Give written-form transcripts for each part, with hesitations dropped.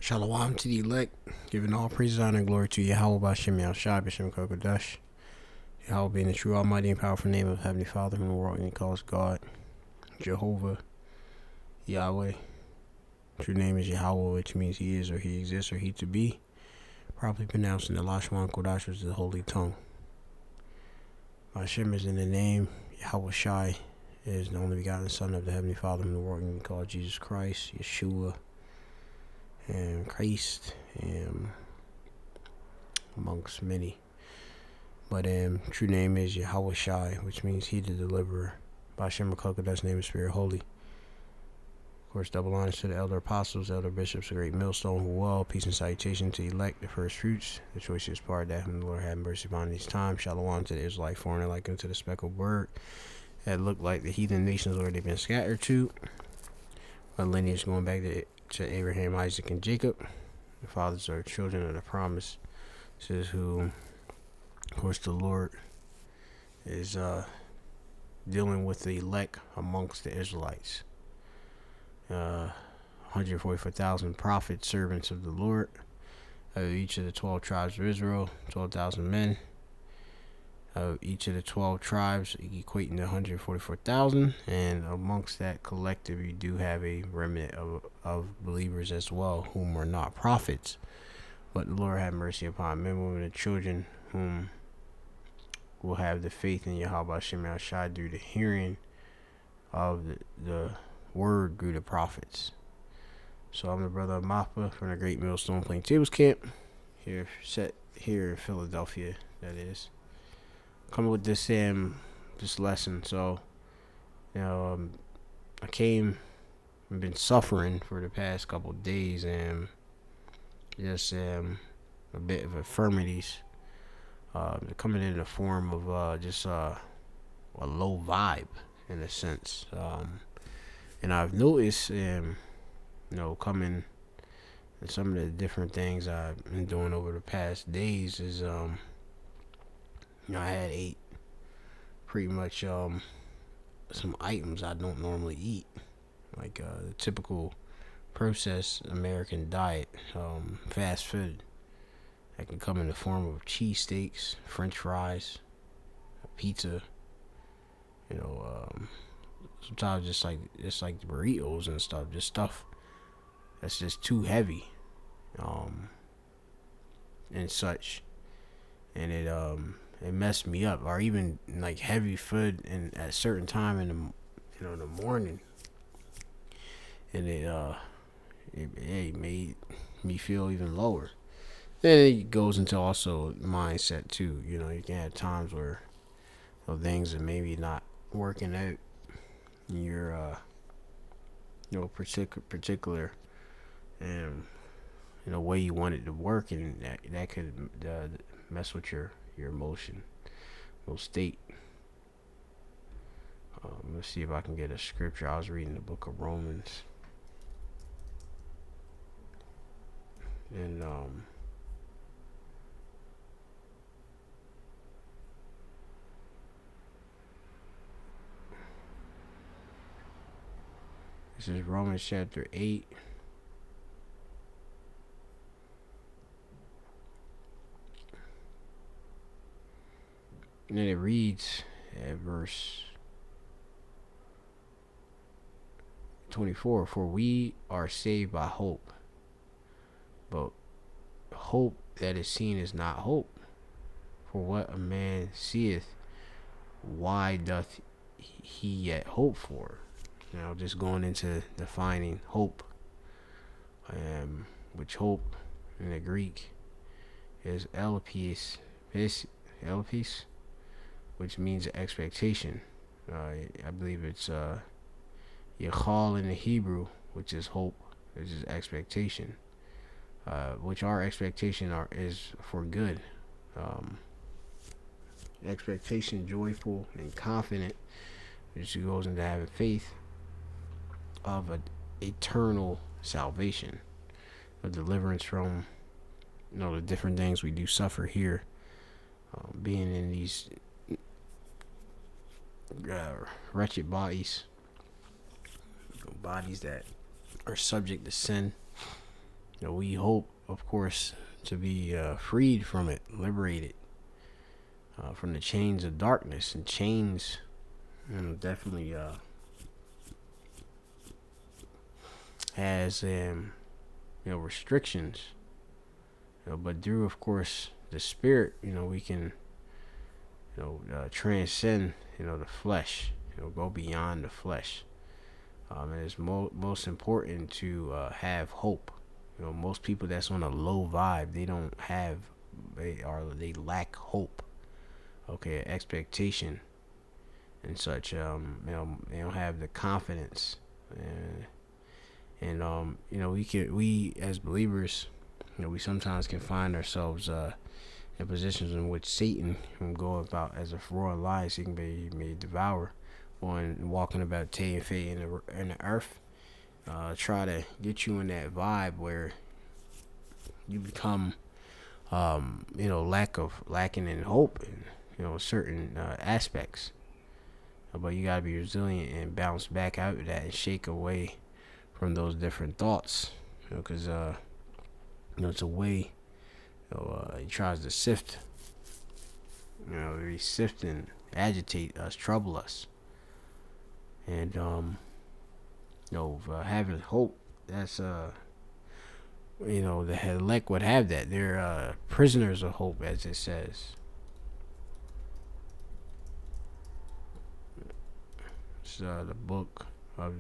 Shalom to the elect, giving all praise, honor, and glory to Yahweh Bashem Yahushua B'Shem Kokodash. Yahweh being the true, almighty, and powerful name of Heavenly Father, whom the world calls God, Jehovah, Yahweh. True name is Yahweh, which means He is, or He exists, or He to be. Properly pronounced in the Lashwan Kodash, which is the holy tongue. Bashem is in the name. Yahweh Shai is the only begotten Son of the Heavenly Father, whom the world calls Jesus Christ, Yeshua, and Christ, and amongst many. But true name is Yahweh Shai, which means He the deliverer. Bashem Kokodash, name is Spirit Holy. Of course, double honors to the elder apostles, elder bishops, the great millstone, who well, peace and salutation to elect, the first fruits, the choicest part, that whom the Lord have mercy upon these times. Shalom to the Israelite foreigner, like unto the speckled bird, that looked like the heathen nations where they've been scattered to. A lineage going back to Abraham, Isaac, and Jacob. The fathers are children of the promise. Says who, of course, the Lord is dealing with the elect amongst the Israelites. 144,000 prophets, servants of the Lord, of each of the 12 tribes of Israel, 12,000 men of each of the 12 tribes, equating to 144,000. And amongst that collective, you do have a remnant of believers as well, whom are not prophets, but the Lord have mercy upon men, women, and children, whom will have the faith in Yahweh Shem Yahushua through the hearing of the word through the prophets. So I'm the brother of Mappa from the Great Millstone Plaintables Camp, here in Philadelphia, that is. Coming with this lesson. So, I came and been suffering for the past couple of days, and just a bit of infirmities, coming in the form of just a low vibe in a sense. And I've noticed, coming and some of the different things I've been doing over the past days is, I had ate pretty much some items I don't normally eat, like the typical processed American diet, fast food that can come in the form of cheesesteaks, French fries, pizza, sometimes just like burritos and stuff, just stuff that's just too heavy, and such, and it messed me up. Or even like heavy food and at a certain time in the morning, and it made me feel even lower. Then it goes into also mindset too. You can have times where things are maybe not working out in your particular way you want it to work, and that could mess with your emotional state. Let's see if I can get a scripture. I was reading the book of Romans, and this is Romans chapter 8. And then it reads at verse 24, for we are saved by hope, but hope that is seen is not hope. For what a man seeth, why doth he yet hope for? Now, just going into defining hope, which hope in the Greek is elpis, which means expectation. I believe it's yachal in the Hebrew, which is hope, which is expectation, which our expectation is for good. Expectation, joyful and confident, which goes into having faith of an eternal salvation, a deliverance from the different things we do suffer here, being in these wretched bodies that are subject to sin, we hope, of course, to be freed from it, liberated from the chains of darkness. And chains, definitely has restrictions. But through, of course, the spirit, we can transcend the flesh. Go beyond the flesh. And it's most important to have hope. Most people that's on a low vibe, they lack hope. Okay, expectation and such. They don't have the confidence, and we as believers, we sometimes can find ourselves in positions in which Satan can go about as a roaring lion, so he may devour one walking about tay and fay in the earth. Try to get you in that vibe where you become lacking in hope and certain aspects. But you gotta be resilient and bounce back out of that and shake away from those different thoughts, because it's a way he tries to sift, he sift and agitate us, trouble us. And having hope, that's the elect would have that. They're prisoners of hope, as it says. It's the book of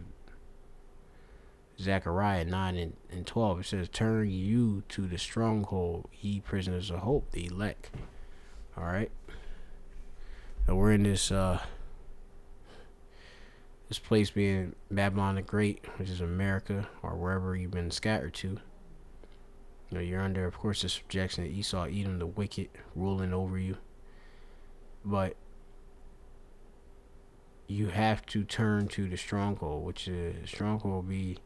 Zechariah 9 and 12. It says, "Turn you to the stronghold, ye prisoners of hope," the elect. All right. And we're in this place being Babylon the Great, which is America, or wherever you've been scattered to. You're under, of course, the subjection of Esau, Edom, the wicked, ruling over you. But you have to turn to the stronghold, which stronghold will be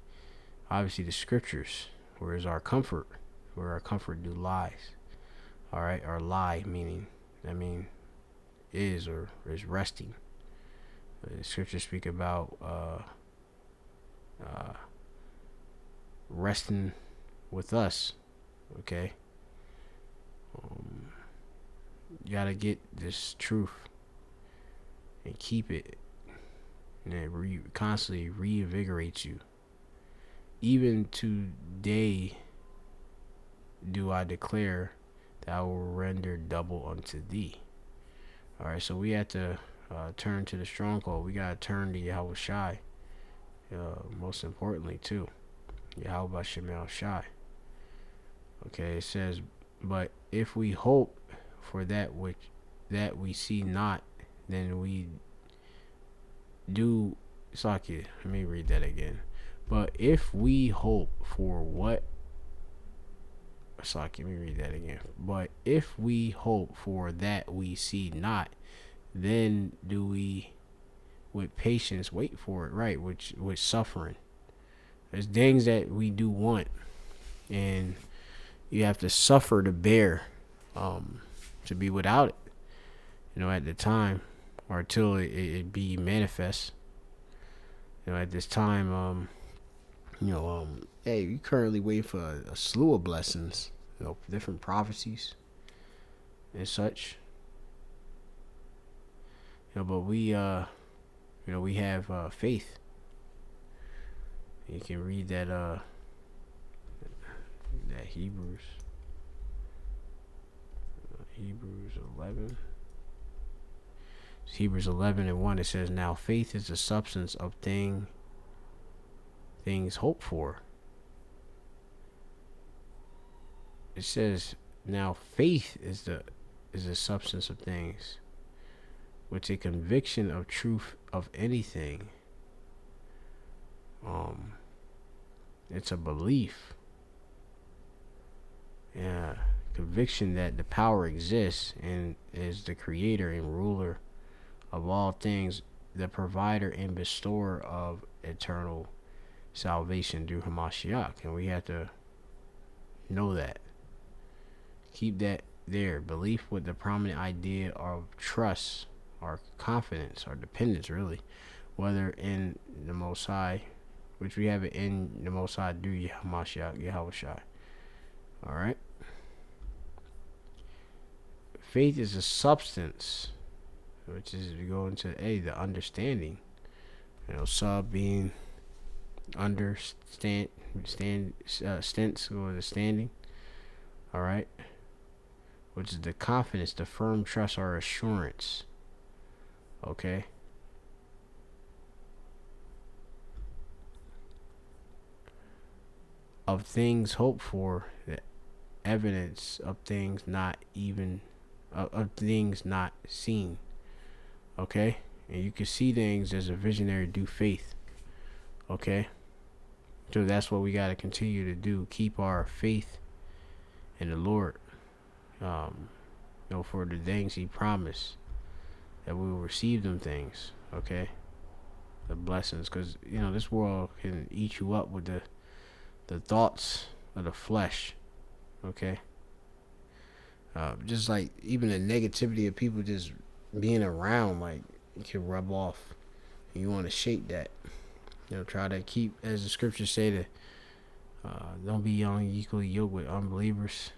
obviously the scriptures, where is our comfort, where our comfort do lies. All right, or lie, is or is resting. The scriptures speak about resting with us. Okay, you gotta get this truth and keep it, and it constantly reinvigorates you. Even today do I declare that I will render double unto thee. All right, so we have to turn to the stronghold. We gotta turn to Yahweh Shai. Most importantly, too, Yahweh Shemel Shai. Okay, it says, "But if we hope for that we see not, then we do." Saki, let me read that again. But if we hope for what? Saki, let me read that again. But if we hope for that we see not, then do we with patience wait for it, right? Which with suffering. There's things that we do want, and you have to suffer to bear, to be without it, at the time, or until it be manifest. At this time, hey, you currently waiting for a slew of blessings, different prophecies and such. But we we have faith. You can read that Hebrews 11. Hebrews 11 and 1. It says, "Now faith is the substance of things hoped for." It says, "Now faith is the substance of things, with a conviction of truth of anything." It's a belief, conviction that the power exists and is the creator and ruler of all things, the provider and bestower of eternal salvation through Hamashiach. And we have to know that. Keep that there. Belief with the prominent idea of trust or confidence or dependence, really, whether in the Most High, which we have it in the Most High through Hamashiach, Yahweh Shai. All right. Faith is a substance, which is we go into the understanding. Sub being understand, stents or the standing. All right, which is the confidence, the firm trust or assurance. Okay. Of things hoped for, the evidence of things not even of things not seen. Okay, and you can see things as a visionary do faith. Okay, so that's what we got to continue to do. Keep our faith in the Lord. Um, for the things He promised that we will receive them things. Okay, the blessings, because this world can eat you up with the thoughts of the flesh. Okay, just like even the negativity of people just being around, like it can rub off. You want to shake that. Try to keep, as the scriptures say, to don't be unequally yoked with unbelievers.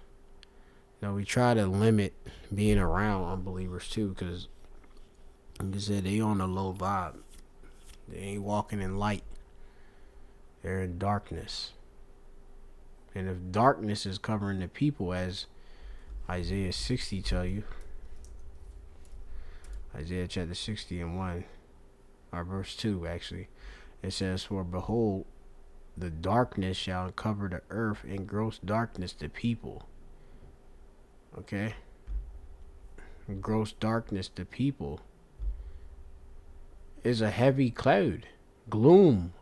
We try to limit being around unbelievers too, because like I said, they on a low vibe. They ain't walking in light. They're in darkness. And if darkness is covering the people, as Isaiah 60 tell you, Isaiah chapter 60 and 1, or verse 2 actually, it says, "For behold, the darkness shall cover the earth, and gross darkness the people." Okay? Gross darkness the people is a heavy cloud, gloom.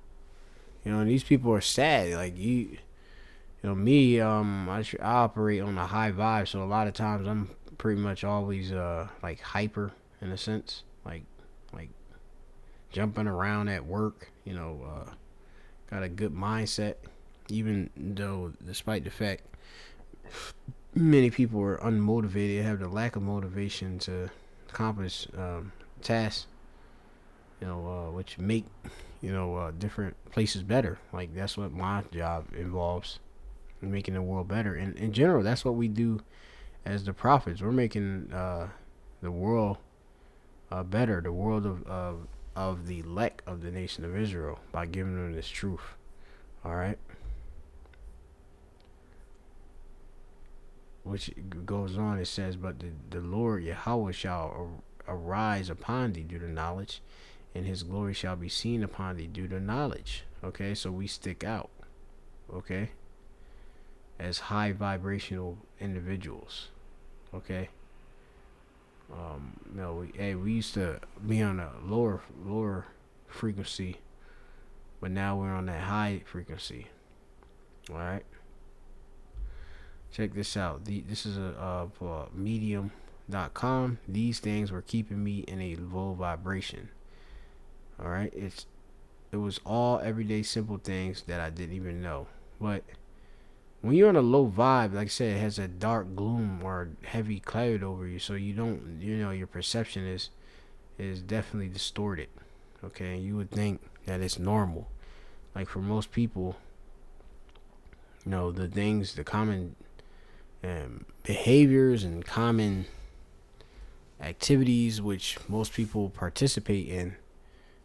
And these people are sad. Like me, I operate on a high vibe, so a lot of times I'm pretty much always like hyper in a sense, like jumping around at work. Got a good mindset, even though despite the fact many people are unmotivated, have the lack of motivation to accomplish tasks, which make different places better. Like that's what my job involves, making the world better. And in general, that's what we do as the prophets. We're making the world better, the world of the elect of the nation of Israel, by giving them this truth. All right. Which goes on, it says, "But the Lord Yahweh shall arise upon thee due to knowledge, and his glory shall be seen upon thee due to knowledge." Okay, so we stick out, okay, as high vibrational individuals. Okay. We used to be on a lower frequency, but now we're on that high frequency. All right. Check this out. This is a medium.com. These things were keeping me in a low vibration. All right. It was all everyday simple things that I didn't even know. But when you're on a low vibe, like I said, it has a dark gloom or heavy cloud over you, so you don't, your perception is definitely distorted. Okay, you would think that it's normal. Like for most people, the common behaviors and common activities which most people participate in,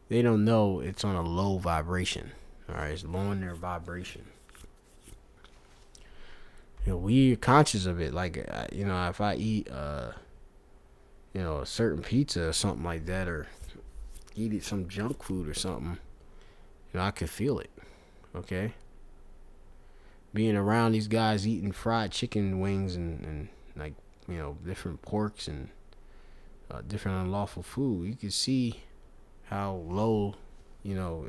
they don't know it's on a low vibration. All right, it's lowering their vibration. We're conscious of it. Like, if I eat, a certain pizza or something like that, or eat some junk food or something, I can feel it. Okay. Being around these guys eating fried chicken wings and like, different porks and different unlawful food, you can see how low, it'll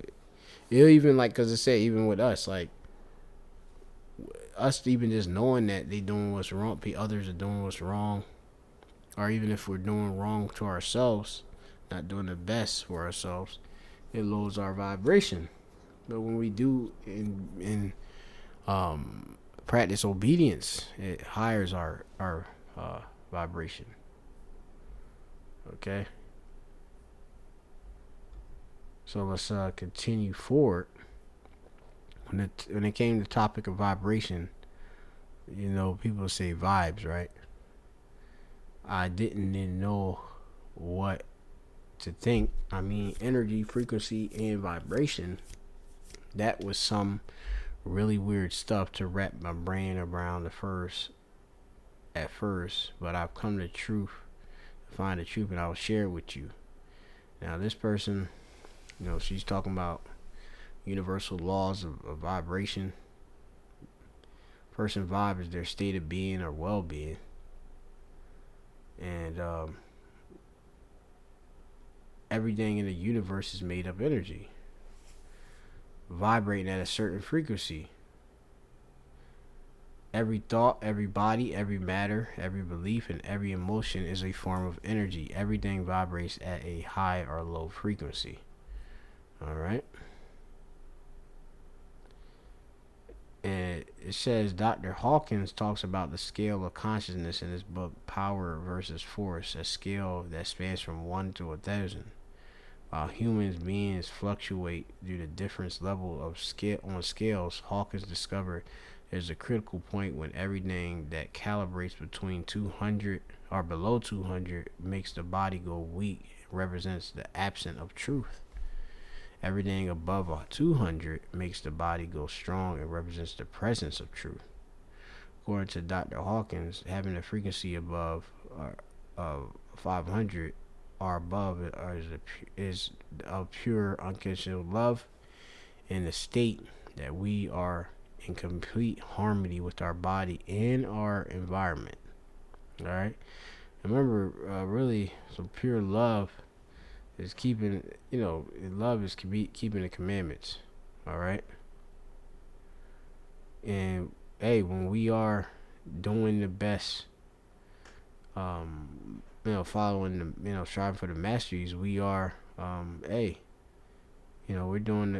even like, cause I say, even with us, like, us even just knowing that they doing what's wrong, others are doing what's wrong, or even if we're doing wrong to ourselves, not doing the best for ourselves, it lowers our vibration. But when we do in practice obedience, it higher our vibration. Okay. So let's continue forward. When it came to the topic of vibration, People say vibes, right? I didn't know what to think. I mean, energy, frequency, and vibration. That was some really weird stuff to wrap my brain around at first, but I've come to find the truth, and I'll share it with you. Now, this person, she's talking about universal laws of vibration. Person vibe is their state of being or well-being, and everything in the universe is made of energy, vibrating at a certain frequency. Every thought, every body, every matter, every belief, and every emotion is a form of energy. Everything vibrates at a high or low frequency. All right. And it says Dr. Hawkins talks about the scale of consciousness in his book Power versus Force, a scale that spans from 1 to 1,000. While humans beings fluctuate due to different level of scale on scales, Hawkins discovered there's a critical point when everything that calibrates between 200 or below 200 makes the body go weak. It represents the absence of truth. Everything above 200 makes the body go strong and represents the presence of truth. According to Dr. Hawkins, having a frequency above 500 or above is of pure unconditional love in the state that we are in complete harmony with our body and our environment. All right. Remember, really, some pure love is keeping, love is keeping the commandments. All right. And hey, when we are doing the best, following striving for the masteries, we are, we're doing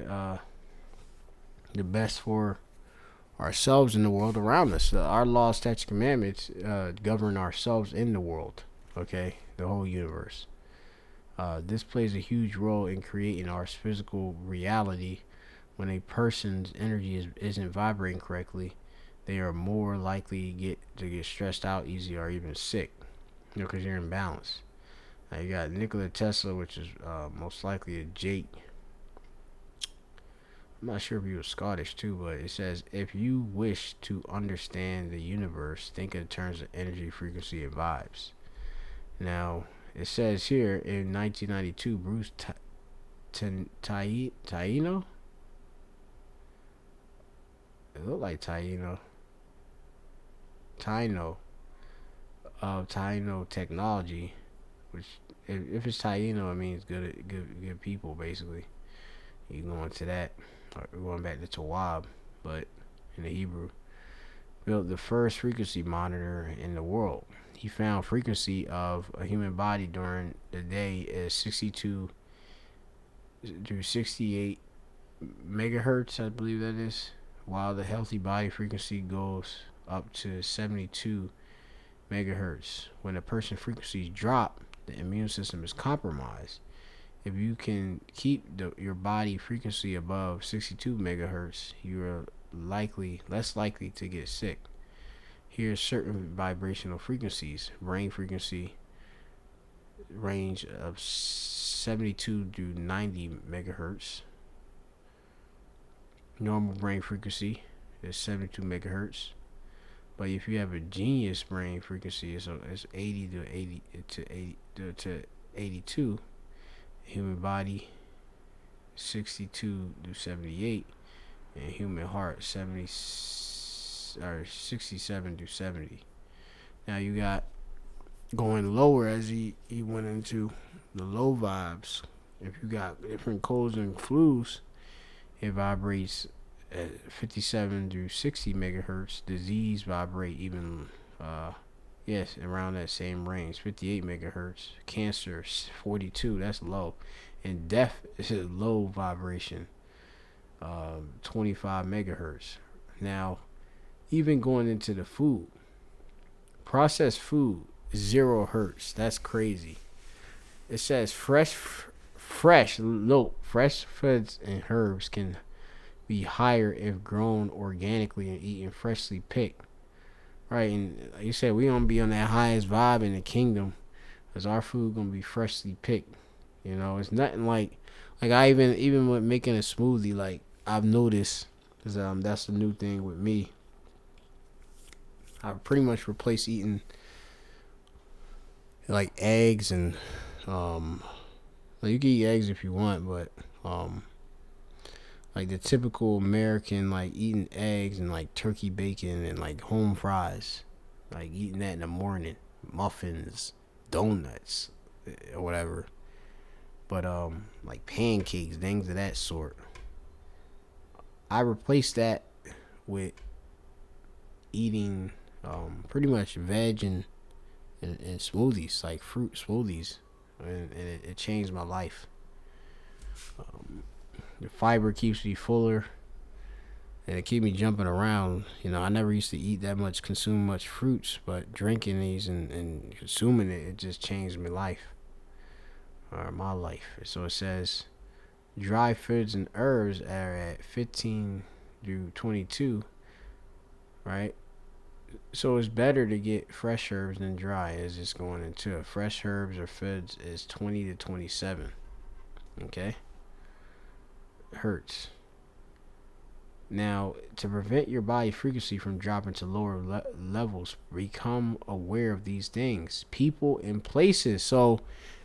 the best for ourselves and the world around us. Our laws, statutes, commandments govern ourselves in the world. Okay, the whole universe. This plays a huge role in creating our physical reality. When a person's energy isn't vibrating correctly, they are more likely to get stressed out easy or even sick, because you're imbalanced. Now you got Nikola Tesla, which is most likely a Jake. I'm not sure if he was Scottish too, but it says if you wish to understand the universe, think in terms of energy, frequency, and vibes. Now, it says here in 1992, Bruce Taino? It looked like Taino of Taino Technology, which if it's Taino, it means good people basically. You go into that, or going back to Tawab, but in the Hebrew, built the first frequency monitor in the world. He found frequency of a human body during the day is 62 to 68 megahertz, I believe that is, while the healthy body frequency goes up to 72 megahertz. When a person's frequencies drop, the immune system is compromised. If you can keep your body frequency above 62 megahertz, you are less likely to get sick. Here's certain vibrational frequencies. Brain frequency range of 72 to 90 megahertz. Normal brain frequency is 72 megahertz. But if you have a genius brain frequency, it's 80 to 82. Human body 62 to 78, and human heart 67 to 70. Now you got going lower as he went into the low vibes. If you got different colds and flus, it vibrates at 57 to 60 megahertz. Disease vibrate even around that same range, 58 megahertz. Cancer 42, that's low. And death is a low vibration, 25 megahertz. Now, even going into the food, processed food, 0 hertz. That's crazy. It says fresh foods and herbs can be higher if grown organically and eaten freshly picked. right? And like you said, we gonna be on that highest vibe in the kingdom, cause our food gonna be freshly picked. You know, it's nothing like I even with making a smoothie, like I've noticed, cause that's the new thing with me. I pretty much replace eating like eggs and um, well, you can eat eggs if you want, but um, like the typical American, like eating eggs and like turkey bacon and like home fries, like eating that in the morning, muffins, donuts, or whatever. But like pancakes, things of that sort. I replaced that with eating pretty much veg and smoothies, like fruit smoothies, and it changed my life. Um, the fiber keeps me fuller, and it keep me jumping around. You know, I never used to eat that much, consume much fruits, but drinking these and consuming it, it just changed my life, or my life. So it says dry foods and herbs are at 15 through 22, right? So it's better to get fresh herbs than dry, as it's going into it. Fresh herbs or foods is 20 to 27. Okay, hertz. Now, to prevent your body frequency from dropping to lower levels, become aware of these things, people and places. So,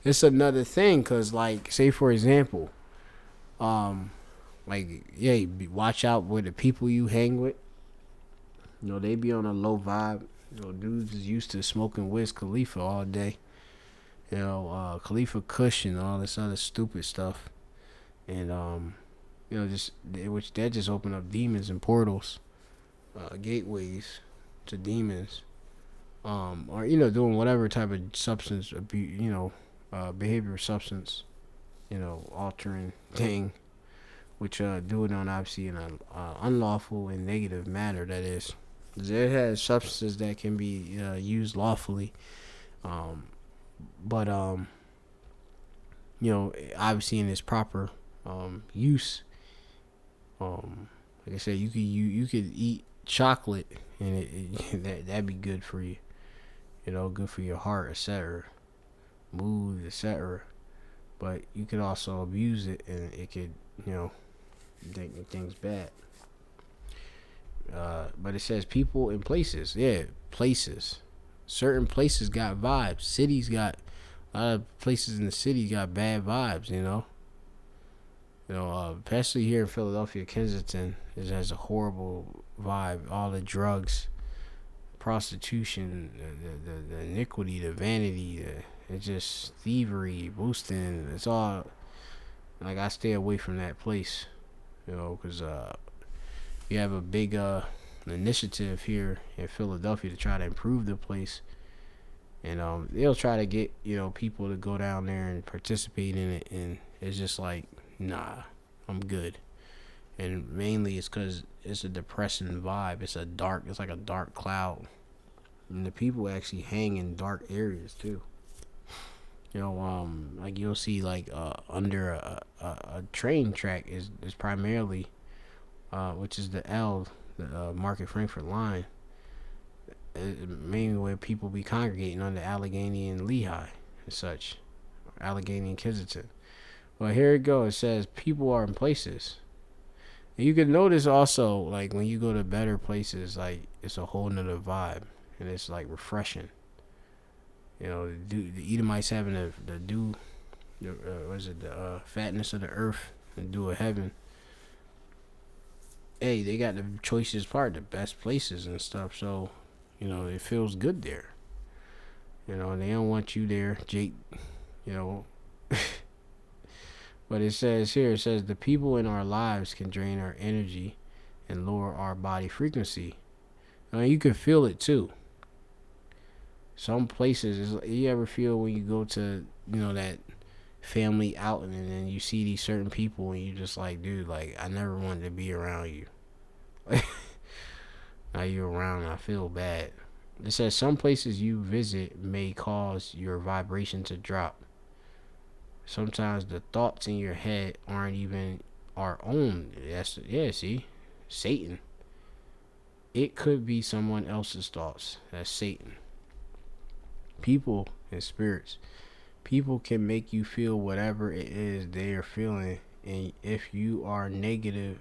it's another thing, cause like, say for example, um, like yeah, watch out with the people you hang with. You know, they be on a low vibe. You know, dudes is used to smoking Wiz Khalifa all day. You know, Khalifa Kush and all this other stupid stuff, and you know, just which that just open up demons and portals, gateways to demons, or you know, doing whatever type of substance abuse, you know, behavior substance, you know, altering thing, which do it on obviously in a unlawful and negative manner. That is, it has substances that can be used lawfully, um, but you know, obviously in its proper use. Like I said, you could eat chocolate and that'd be good for you. You know, good for your heart, etc., mood, etc. But you could also abuse it, and it could, you know, make things bad. But it says people and places. Yeah, places. Certain places got vibes. Cities got a lot of places in the city got bad vibes. You know, especially here in Philadelphia, Kensington, it has a horrible vibe. All the drugs, prostitution, the iniquity, the vanity, it's just thievery, boosting. It's all like I stay away from that place, you know, because you have a big initiative here in Philadelphia to try to improve the place, and they'll try to get people to go down there and participate in it, and it's just like nah, I'm good. And mainly it's because it's a depressing vibe. It's like a dark cloud, and the people actually hang in dark areas too. Like you'll see like under a train track is primarily, which is the L, the Market Frankfurt line, mainly where people be congregating under Allegheny and Lehigh and such, Allegheny and Kensington. Well, here it goes. It says people are in places. And you can notice also, like when you go to better places, like it's a whole nother vibe, and it's like refreshing. The Edomites having the dew, what is it, the fatness of the earth and dew of heaven. Hey, they got the choicest part, the best places and stuff. So, it feels good there. And they don't want you there, Jake. You know, but it says here, it says the people in our lives can drain our energy and lower our body frequency. I mean, you can feel it too. Some places, you ever feel when you go to, that family outing and then you see these certain people and you just like, dude, like, I never wanted to be around you. Now you're around, I feel bad. It says some places you visit may cause your vibration to drop. Sometimes the thoughts in your head aren't even our own. See, Satan. it could be someone else's thoughts. That's Satan. People and spirits. People can make you feel whatever it is they are feeling, and if you are negative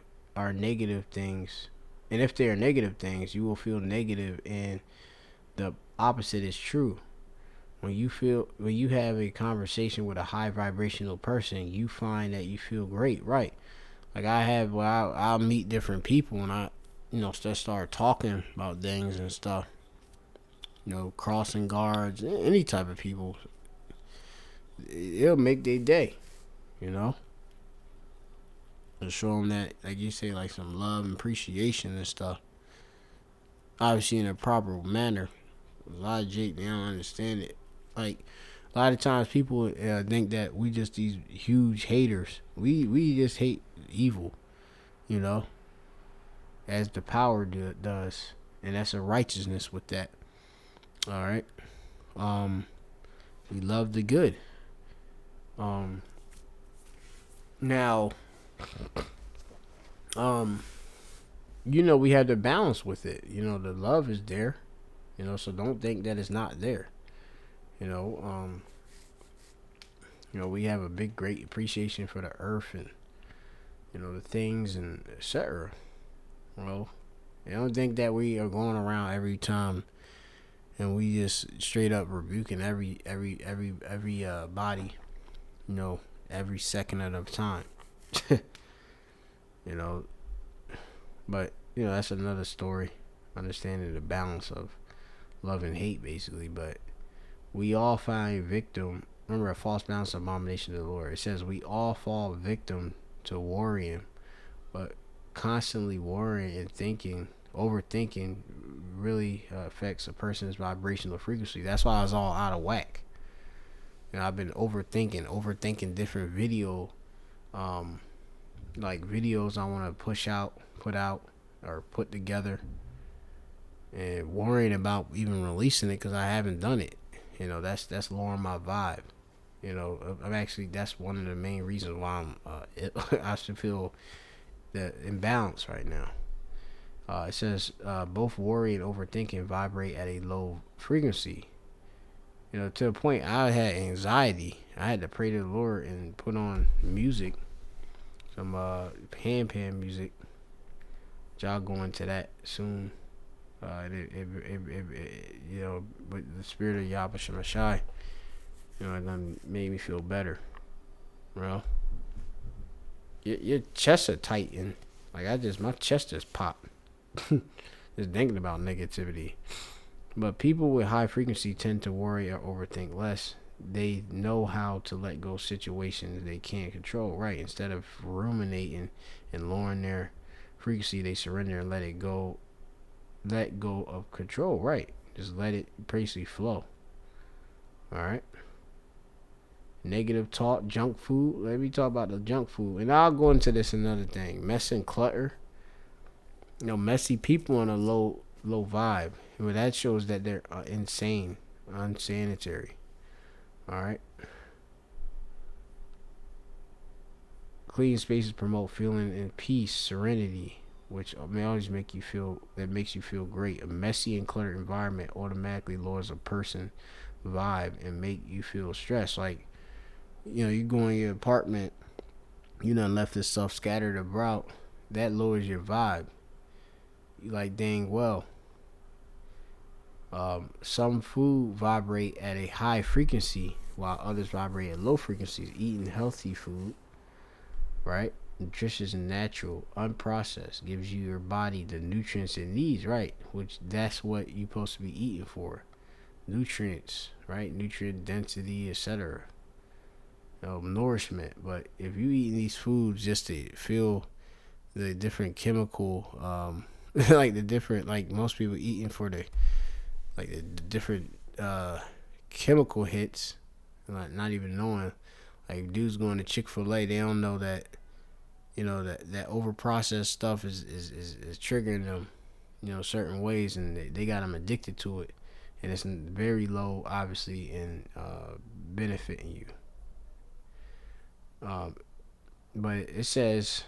things, and if they are negative things, you will feel negative, and the opposite is true. When you have a conversation with a high vibrational person, you find that you feel great, right? Like I have, well, I'll meet different people, and start talking about things and stuff. Crossing guards, any type of people, it'll make their day. You know, to show them that, like you say, like some love and appreciation and stuff. Obviously, in a proper manner. A lot of Jake, they don't understand it. Like a lot of times, people think that we just these huge haters. We just hate evil, you know, as the power does, and that's a righteousness with that. All right. Um, we love the good. Um, now, um, we have the balance with it. The love is there. So don't think that it's not there. You know, um, we have a big, great appreciation for the earth and the things and etc. Well, I don't think that we are going around every time and we just straight up rebuking every body, every second of the time. you know, but that's another story. Understanding the balance of love and hate, basically. But we all find victim. Remember, a false balance of abomination to the Lord. It says we all fall victim to worrying, but constantly worrying and overthinking, really affects a person's vibrational frequency. That's why I was all out of whack. I've been overthinking different like videos I want to put out, or put together, and worrying about even releasing it because I haven't done it. That's lowering my vibe. I'm actually, that's one of the main reasons why I should feel the imbalance right now. It says both worry and overthinking vibrate at a low frequency. To the point I had anxiety. I had to pray to the Lord and put on music, some pan music. Y'all go into that soon. With the spirit of Yahweh Shemashai, it done made me feel better. Bro, your chest are tightened. Like my chest just popped. Just thinking about negativity. But people with high frequency tend to worry or overthink less. They know how to let go of situations they can't control, right? Instead of ruminating and lowering their frequency, they surrender and let go of control, right? Just let it basically flow. Alright. Negative talk, junk food. Let me talk about the junk food. And I'll go into this another thing. Mess and clutter. Messy people on a low vibe. Well, that shows that they're insane, unsanitary. Alright. Clean spaces promote feeling in peace, serenity, which may always makes you feel great. A messy and cluttered environment automatically lowers a person vibe and make you feel stressed. Like, you go in your apartment, you done left this stuff scattered about, that lowers your vibe. You like, dang well. Some food vibrate at a high frequency while others vibrate at low frequencies. Eating healthy food, right? Nutritious and natural, unprocessed, gives you your body the nutrients it needs, right? Which that's what you're supposed to be eating for. Nutrients, right? Nutrient density, etc. Nourishment. But if you eating these foods just to feel the different chemical, like the different, like most people eating for the different chemical hits, like not even knowing. Like dudes going to Chick-fil-A, they don't know that that over processed stuff is triggering them, certain ways, and they got them addicted to it, and it's very low, obviously, in benefiting you. But it says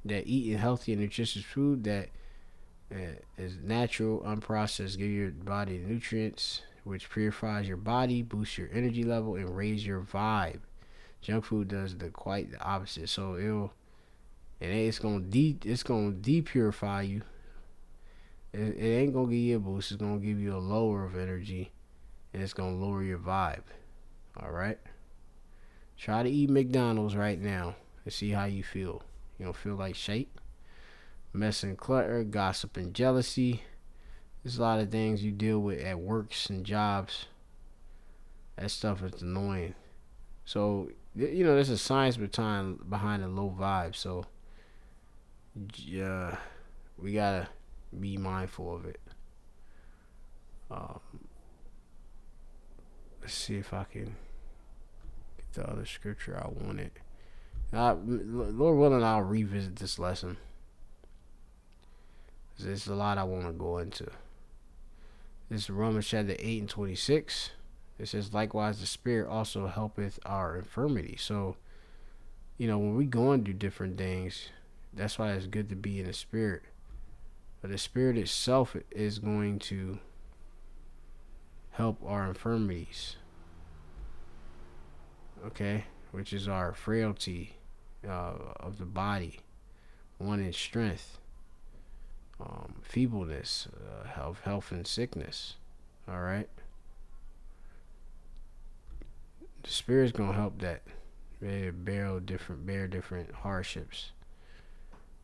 that eating healthy and nutritious food that It's natural, unprocessed. Give your body nutrients, which purifies your body, boosts your energy level, and raise your vibe. Junk food does the quite the opposite. So it's gonna depurify you. It ain't gonna give you a boost. It's gonna give you a lower of energy, and it's gonna lower your vibe. All right. Try to eat McDonald's right now and see how you feel. You don't feel like shit. Mess and clutter, gossip and jealousy. There's a lot of things you deal with at works and jobs. That stuff is annoying. So there's a science behind the low vibe. So yeah, we gotta be mindful of it. Um, let's see if I can get the other scripture I wanted. Lord willing, I'll revisit this lesson. There's a lot I want to go into. This is Romans chapter 8 and 26. It says, likewise, the Spirit also helpeth our infirmity. So, when we going through different things, that's why it's good to be in the Spirit. But the Spirit itself is going to help our infirmities. Okay? Which is our frailty of the body. One in strength. Feebleness, health and sickness. All right? The Spirit's going to help that. Bear different hardships.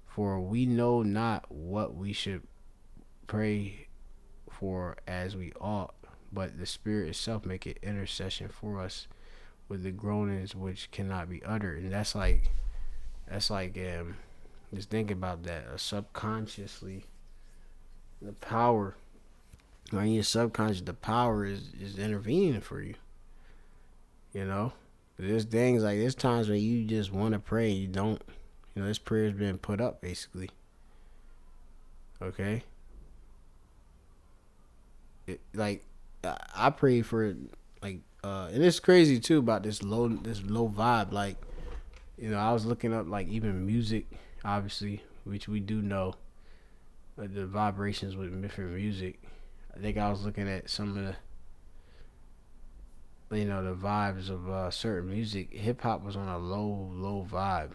For we know not what we should pray for as we ought, but the Spirit itself make it intercession for us with the groanings which cannot be uttered. And that's like just think about that. Subconsciously, the power, when you're subconscious, the power is intervening for you. There's things like there's times where you just want to pray, you don't. This prayer's been put up basically. Okay. I pray for and it's crazy too about this low vibe. I was looking up even music, obviously, which we do know, the vibrations with different music. I think I was looking at some of the vibes of certain music. Hip hop was on a low vibe.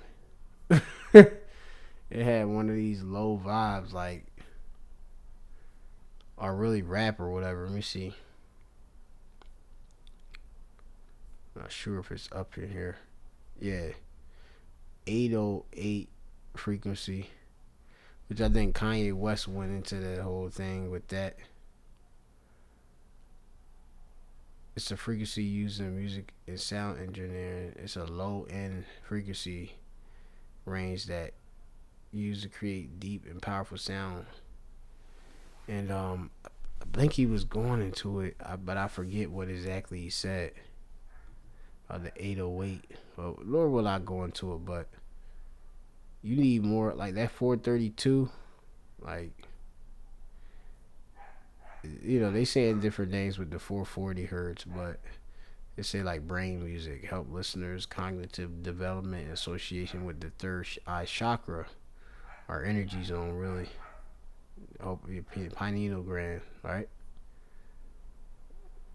It had one of these low vibes, or really rap or whatever. Let me see. Not sure if it's up in here. Yeah, 808 frequency, which I think Kanye West went into the whole thing with that. It's a frequency used in music and sound engineering. It's a low end frequency range that used to create deep and powerful sound. And I think he was going into it, but I forget what exactly he said. The 808. Well, Lord will not go into it, but you need more like that 432. They saying different things with the 440 hertz, but they say brain music help listeners cognitive development in association with the third eye chakra, our energy zone, really. Help your pineal gland, right?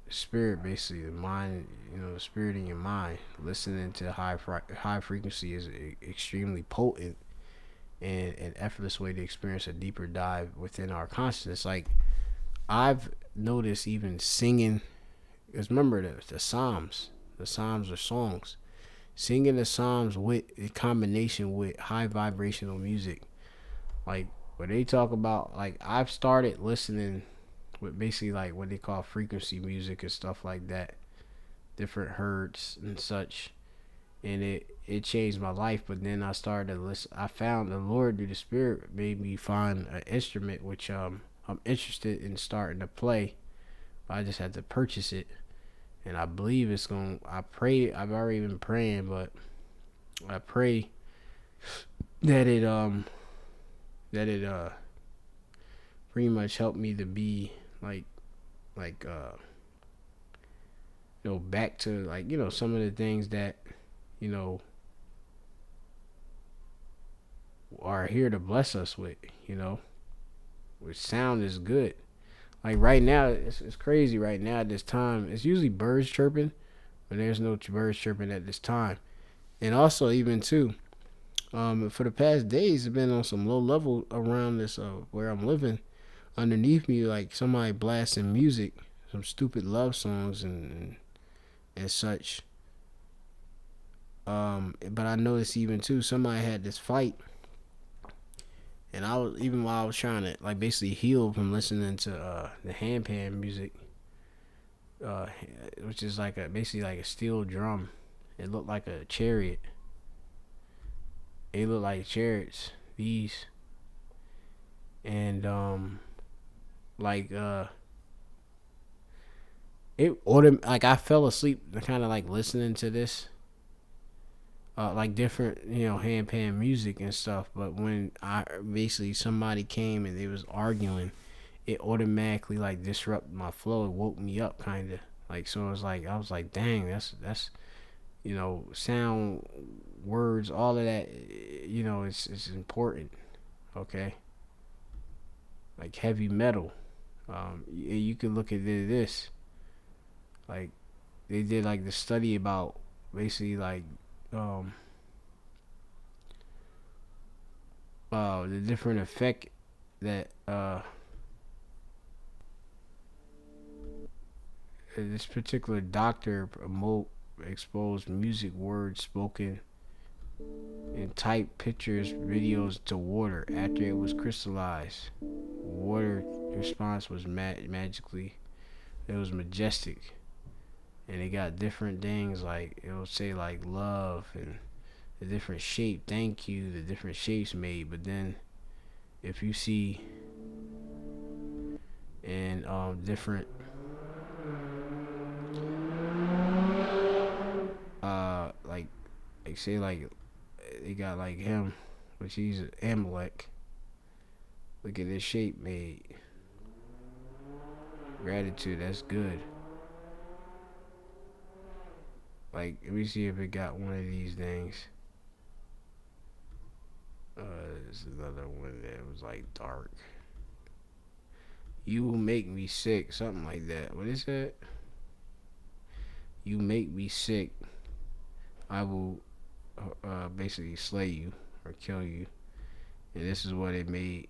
Spirit, basically the mind, the spirit in your mind. Listening to high frequency is extremely potent and an effortless way to experience a deeper dive within our consciousness. I've noticed even singing, because remember the Psalms are songs. Singing the Psalms with in combination with high vibrational music, when they talk about, I've started listening with basically what they call frequency music and stuff like that, different hertz and such, and it changed my life. But then I started to listen. I found the Lord through the Spirit made me find an instrument which I'm interested in starting to play. I just had to purchase it, and I believe it's going. I've already been praying, but I pray that it pretty much helped me to be back to some of the things that are here to bless us with, which sound is good. Like right now, it's crazy. Right now at this time, it's usually birds chirping, but there's no birds chirping at this time. And also even too, for the past days, it's been on some low level around this where I'm living. Underneath me, like somebody blasting music, some stupid love songs and such. But I noticed even too, somebody had this fight, and I was even while I was trying to like basically heal from listening to the handpan music, uh, which is like a basically like a steel drum. It looked like a chariot. They look like chariots. These and like like I fell asleep kind of like listening to this like different handpan music and stuff, but when I basically somebody came and they was arguing, it automatically like disrupted my flow. It woke me up kind of like, so it was like I was like, dang, that's sound, words, all of that, it's important. Okay, like heavy metal, you could look at this like they did like the study about basically like um the different effect that this particular doctor promote exposed music, words spoken, and typed pictures, videos to water after it was crystallized. Water response was magically, it was majestic, and it got different things like it will say like love and the different shape, thank you, the different shapes made. But then if you see and different like say like they got like him, which he's an Amalek. Look at this shape made. Gratitude, that's good. Like, let me see if it got one of these things. There's another one that was like dark. You will make me sick, something like that. What is that? You make me sick. I will basically slay you or kill you. And this is what it made.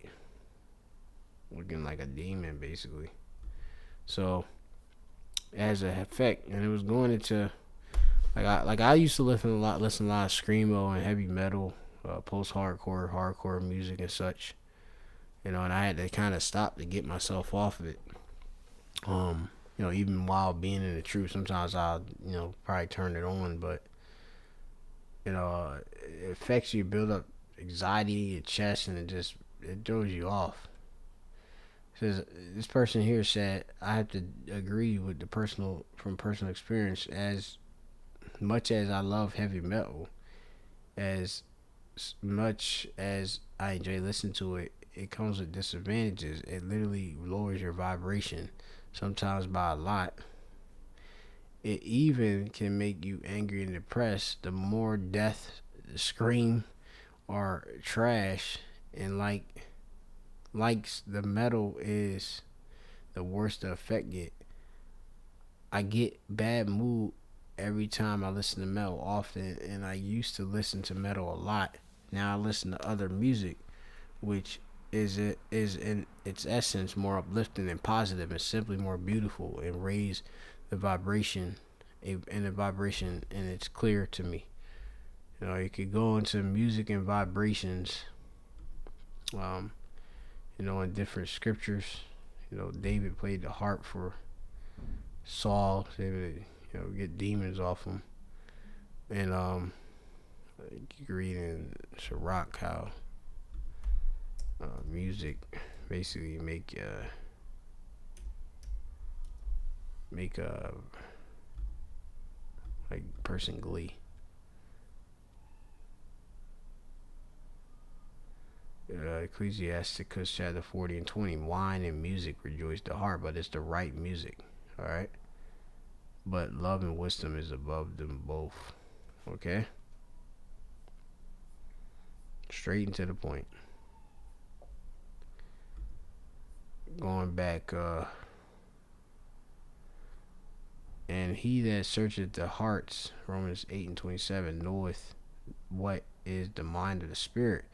Looking like a demon, basically. So, as an effect, and it was going into I used to listen a lot of screamo and heavy metal, post hardcore music and such. And I had to kind of stop to get myself off of it. Even while being in the truth, sometimes I'll probably turn it on, but it affects you, build up anxiety in your chest, and it throws you off. Says this person here said, I have to agree with the personal experience. As much as I love heavy metal, as much as I enjoy listening to it, it comes with disadvantages. It literally lowers your vibration, sometimes by a lot. It even can make you angry and depressed. The more death, scream, or trash, and likes the metal is, the worse the effect get. I get bad mood every time I listen to metal often, and I used to listen to metal a lot. Now I listen to other music, which is in its essence more uplifting and positive and simply more beautiful and raise the vibration and it's clear to me. You could go into music and vibrations in different scriptures. David played the harp for Saul, to get demons off him. And you can read in Sirach how music basically make a like person glee. Ecclesiasticus chapter 40 and 20. Wine and music rejoice the heart, but it's the right music. Alright? But love and wisdom is above them both. Okay? Straight and to the point. going back, and he that searcheth the hearts, Romans 8:27, knoweth what is the mind of the Spirit,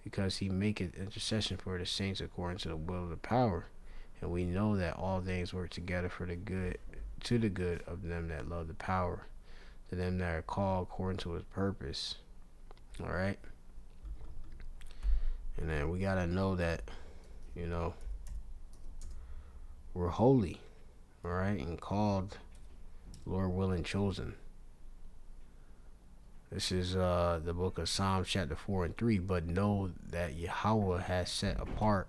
because he maketh intercession for the saints according to the will of the power. And we know that all things work together for the good, to the good of them that love the power, to them that are called according to his purpose. All right. And then we gotta know that, you know, we're holy, all right, and called, Lord willing, chosen. This is the book of Psalms chapter 4 and 3. But know that Yahweh has set apart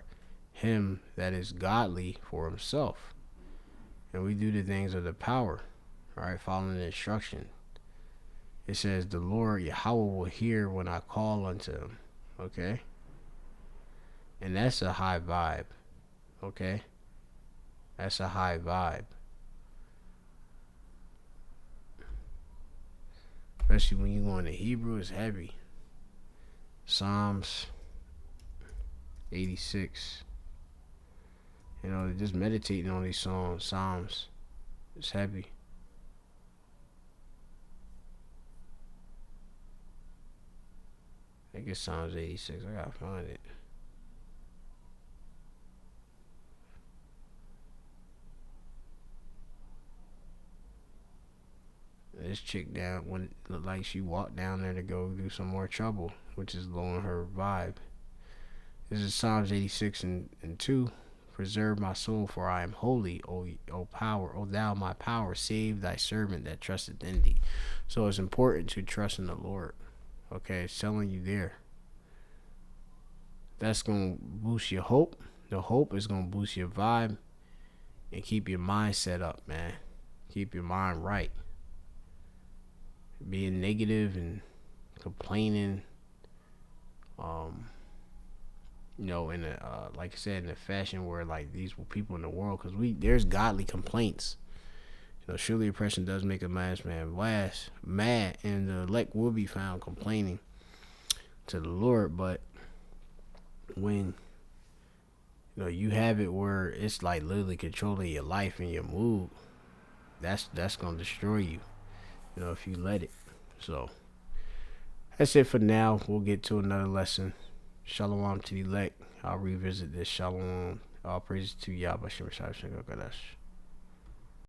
him that is godly for himself. And we do the things of the power, all right, following the instruction. It says the Lord Yahweh will hear when I call unto him. Okay. And that's a high vibe. Okay. That's a high vibe. Especially when you go into Hebrew, it's heavy. Psalms 86. You know, just meditating on these songs, Psalms, it's heavy. I think it's Psalms 86. I gotta find it. This chick down when looked like she walked down there to go do some more trouble, which is lowering her vibe. This is Psalms 86 and 2. Preserve my soul, for I am holy. O power, O thou my power, save thy servant that trusteth in thee. So it's important to trust in the Lord. Okay, it's telling you there. That's gonna boost your hope. The hope is gonna boost your vibe and keep your mind set up, man. Keep your mind right. Being negative and complaining, you know, in a like I said, in a fashion where like these people in the world, because there's godly complaints. You know, surely oppression does make a man's man mad, and the elect will be found complaining to the Lord. But when you know you have it where it's like literally controlling your life and your mood, that's gonna destroy you. You know, if you let it. So that's it for now. We'll get to another lesson. Shalom to the elect. I'll revisit this. Shalom. All praises to Yahweh Shem Shai Shem Kodesh.